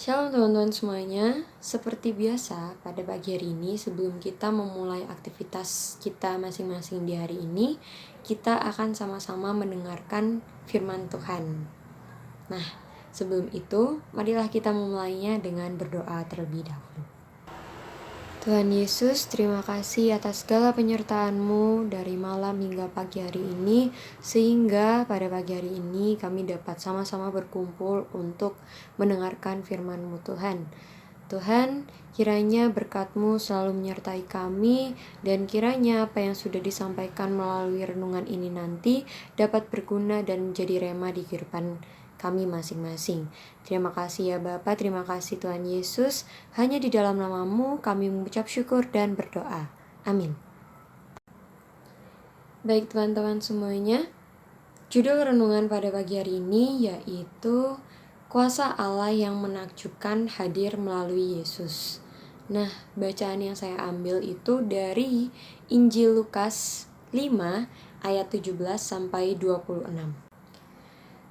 Shalom teman-teman semuanya. Seperti biasa, pada pagi hari ini sebelum kita memulai aktivitas kita masing-masing di hari ini, kita akan sama-sama mendengarkan firman Tuhan. Nah, sebelum itu, marilah kita memulainya dengan berdoa terlebih dahulu. Tuhan Yesus, terima kasih atas segala penyertaan-Mu dari malam hingga pagi hari ini, sehingga pada pagi hari ini kami dapat sama-sama berkumpul untuk mendengarkan firman-Mu Tuhan. Tuhan, kiranya berkat-Mu selalu menyertai kami, dan kiranya apa yang sudah disampaikan melalui renungan ini nanti dapat berguna dan menjadi rema di kehidupan kami masing-masing. Terima kasih ya Bapa, terima kasih Tuhan Yesus. Hanya di dalam nama-Mu kami mengucap syukur dan berdoa. Amin. Baik teman-teman semuanya, judul renungan pada pagi hari ini yaitu Kuasa Allah yang menakjubkan hadir melalui Yesus. Nah, bacaan yang saya ambil itu dari Injil Lukas 5 ayat 17 sampai 26.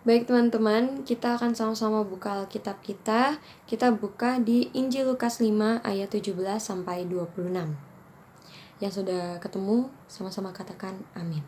Baik teman-teman, kita akan sama-sama buka Alkitab kita. Kita buka di Injil Lukas 5 ayat 17 sampai 26. Yang sudah ketemu, sama-sama katakan amin.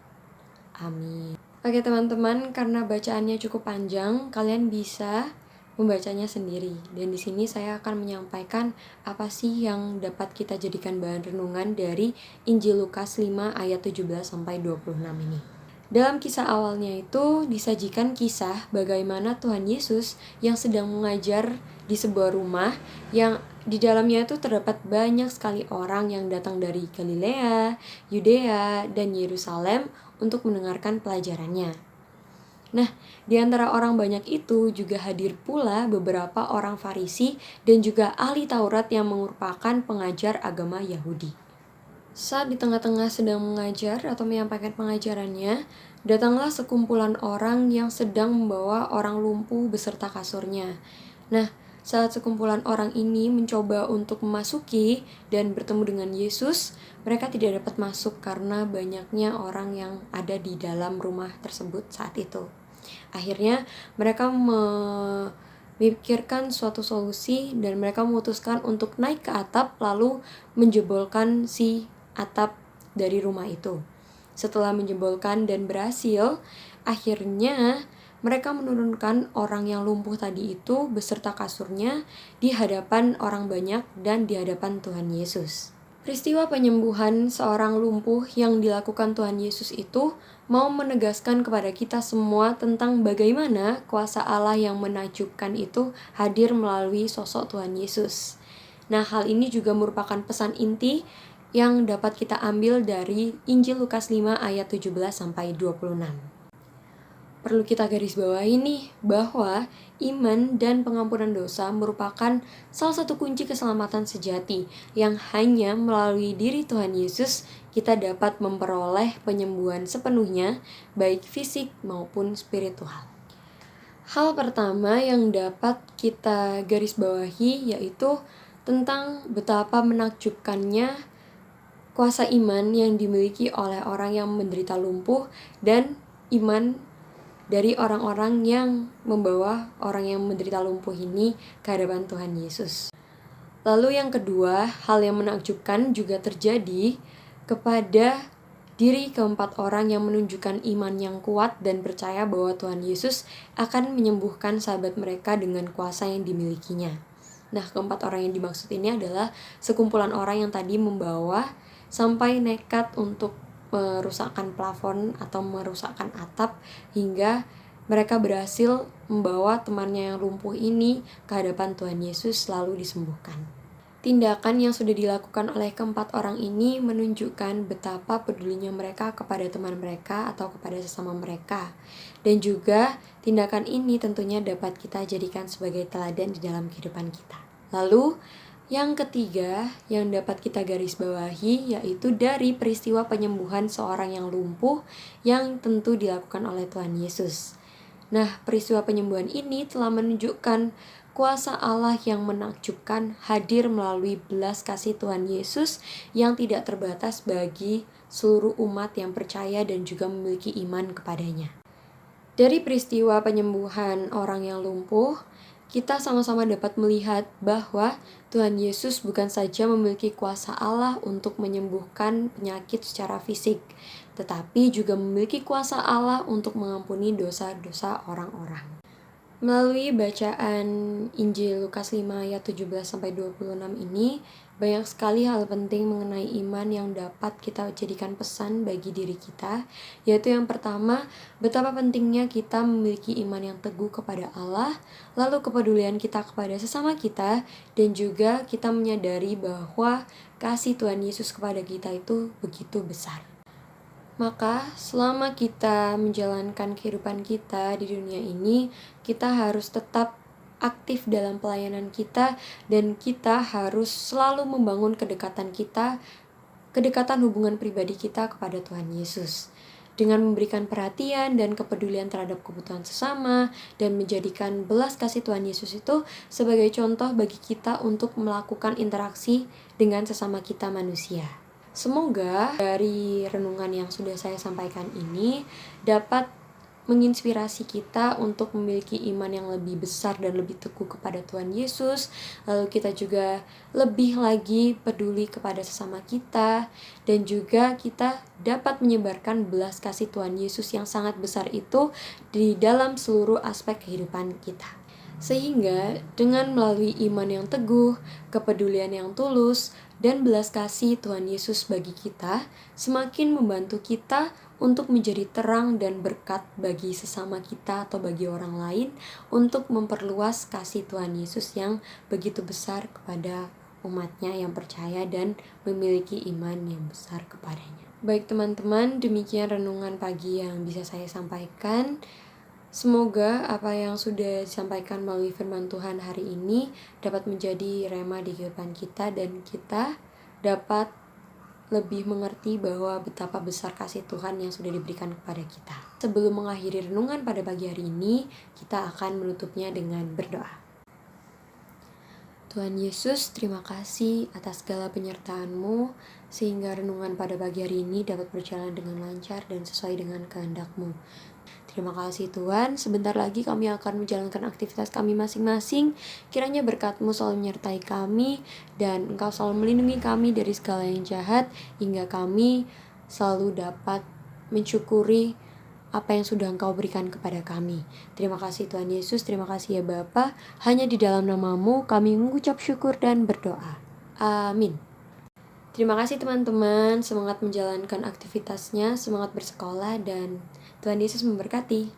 Amin. Oke teman-teman, karena bacaannya cukup panjang, kalian bisa membacanya sendiri. Dan di sini saya akan menyampaikan apa sih yang dapat kita jadikan bahan renungan dari Injil Lukas 5 ayat 17 sampai 26 ini. Dalam kisah awalnya itu disajikan kisah bagaimana Tuhan Yesus yang sedang mengajar di sebuah rumah yang di dalamnya itu terdapat banyak sekali orang yang datang dari Galilea, Yudea, dan Yerusalem untuk mendengarkan pelajarannya. Nah, di antara orang banyak itu juga hadir pula beberapa orang Farisi dan juga ahli Taurat yang merupakan pengajar agama Yahudi. Saat di tengah-tengah sedang mengajar atau menyampaikan pengajarannya, datanglah sekumpulan orang yang sedang membawa orang lumpuh beserta kasurnya. Nah, saat sekumpulan orang ini mencoba untuk memasuki dan bertemu dengan Yesus, mereka tidak dapat masuk karena banyaknya orang yang ada di dalam rumah tersebut saat itu. Akhirnya, mereka memikirkan suatu solusi dan mereka memutuskan untuk naik ke atap lalu menjebolkan si atap dari rumah itu. Setelah menjebolkan dan berhasil, akhirnya mereka menurunkan orang yang lumpuh tadi itu beserta kasurnya di hadapan orang banyak dan di hadapan Tuhan Yesus. Peristiwa penyembuhan seorang lumpuh yang dilakukan Tuhan Yesus itu mau menegaskan kepada kita semua tentang bagaimana kuasa Allah yang menakjubkan itu hadir melalui sosok Tuhan Yesus. Nah, hal ini juga merupakan pesan inti yang dapat kita ambil dari Injil Lukas 5 ayat 17 sampai 26. Perlu kita garis bawahi nih bahwa iman dan pengampunan dosa merupakan salah satu kunci keselamatan sejati yang hanya melalui diri Tuhan Yesus kita dapat memperoleh penyembuhan sepenuhnya baik fisik maupun spiritual. Hal pertama yang dapat kita garis bawahi yaitu tentang betapa menakjubkannya kuasa iman yang dimiliki oleh orang yang menderita lumpuh dan iman dari orang-orang yang membawa orang yang menderita lumpuh ini ke hadapan Tuhan Yesus. Lalu yang kedua, hal yang menakjubkan juga terjadi kepada diri keempat orang yang menunjukkan iman yang kuat dan percaya bahwa Tuhan Yesus akan menyembuhkan sahabat mereka dengan kuasa yang dimilikinya. Nah, keempat orang yang dimaksud ini adalah sekumpulan orang yang tadi membawa sampai nekat untuk merusakkan plafon atau merusakkan atap hingga mereka berhasil membawa temannya yang lumpuh ini ke hadapan Tuhan Yesus lalu disembuhkan. Tindakan yang sudah dilakukan oleh keempat orang ini menunjukkan betapa pedulinya mereka kepada teman mereka atau kepada sesama mereka. Dan juga tindakan ini tentunya dapat kita jadikan sebagai teladan di dalam kehidupan kita. Lalu yang ketiga yang dapat kita garis bawahi yaitu dari peristiwa penyembuhan seorang yang lumpuh yang tentu dilakukan oleh Tuhan Yesus. Nah, peristiwa penyembuhan ini telah menunjukkan kuasa Allah yang menakjubkan hadir melalui belas kasih Tuhan Yesus yang tidak terbatas bagi seluruh umat yang percaya dan juga memiliki iman kepadanya. Dari peristiwa penyembuhan orang yang lumpuh, kita sama-sama dapat melihat bahwa Tuhan Yesus bukan saja memiliki kuasa Allah untuk menyembuhkan penyakit secara fisik, tetapi juga memiliki kuasa Allah untuk mengampuni dosa-dosa orang-orang. Melalui bacaan Injil Lukas 5 ayat 17-26 ini, banyak sekali hal penting mengenai iman yang dapat kita jadikan pesan bagi diri kita, yaitu yang pertama, betapa pentingnya kita memiliki iman yang teguh kepada Allah, lalu kepedulian kita kepada sesama kita, dan juga kita menyadari bahwa kasih Tuhan Yesus kepada kita itu begitu besar. Maka selama kita menjalankan kehidupan kita di dunia ini, kita harus tetap aktif dalam pelayanan kita, dan kita harus selalu membangun kedekatan hubungan pribadi kita kepada Tuhan Yesus. Dengan memberikan perhatian dan kepedulian terhadap kebutuhan sesama, dan menjadikan belas kasih Tuhan Yesus itu sebagai contoh bagi kita untuk melakukan interaksi dengan sesama kita manusia. Semoga dari renungan yang sudah saya sampaikan ini dapat menginspirasi kita untuk memiliki iman yang lebih besar dan lebih teguh kepada Tuhan Yesus. Lalu kita juga lebih lagi peduli kepada sesama kita, dan juga kita dapat menyebarkan belas kasih Tuhan Yesus yang sangat besar itu di dalam seluruh aspek kehidupan kita. Sehingga dengan melalui iman yang teguh, kepedulian yang tulus, dan belas kasih Tuhan Yesus bagi kita, semakin membantu kita untuk menjadi terang dan berkat bagi sesama kita atau bagi orang lain, untuk memperluas kasih Tuhan Yesus yang begitu besar kepada umatnya yang percaya dan memiliki iman yang besar kepadanya. Baik teman-teman, demikian renungan pagi yang bisa saya sampaikan. Semoga apa yang sudah disampaikan melalui firman Tuhan hari ini dapat menjadi rema di kehidupan kita, dan kita dapat lebih mengerti bahwa betapa besar kasih Tuhan yang sudah diberikan kepada kita. Sebelum mengakhiri renungan pada pagi hari ini, kita akan menutupnya dengan berdoa. Tuhan Yesus, terima kasih atas segala penyertaan-Mu, sehingga renungan pada pagi hari ini dapat berjalan dengan lancar dan sesuai dengan kehendak-Mu. Terima kasih Tuhan, sebentar lagi kami akan menjalankan aktivitas kami masing-masing. Kiranya berkat-Mu selalu menyertai kami, dan Engkau selalu melindungi kami dari segala yang jahat, hingga kami selalu dapat mensyukuri apa yang sudah Engkau berikan kepada kami. Terima kasih Tuhan Yesus, terima kasih ya Bapa. Hanya di dalam nama-Mu kami mengucap syukur dan berdoa. Amin. Terima kasih teman-teman, semangat menjalankan aktivitasnya, semangat bersekolah, dan Tuhan Yesus memberkati.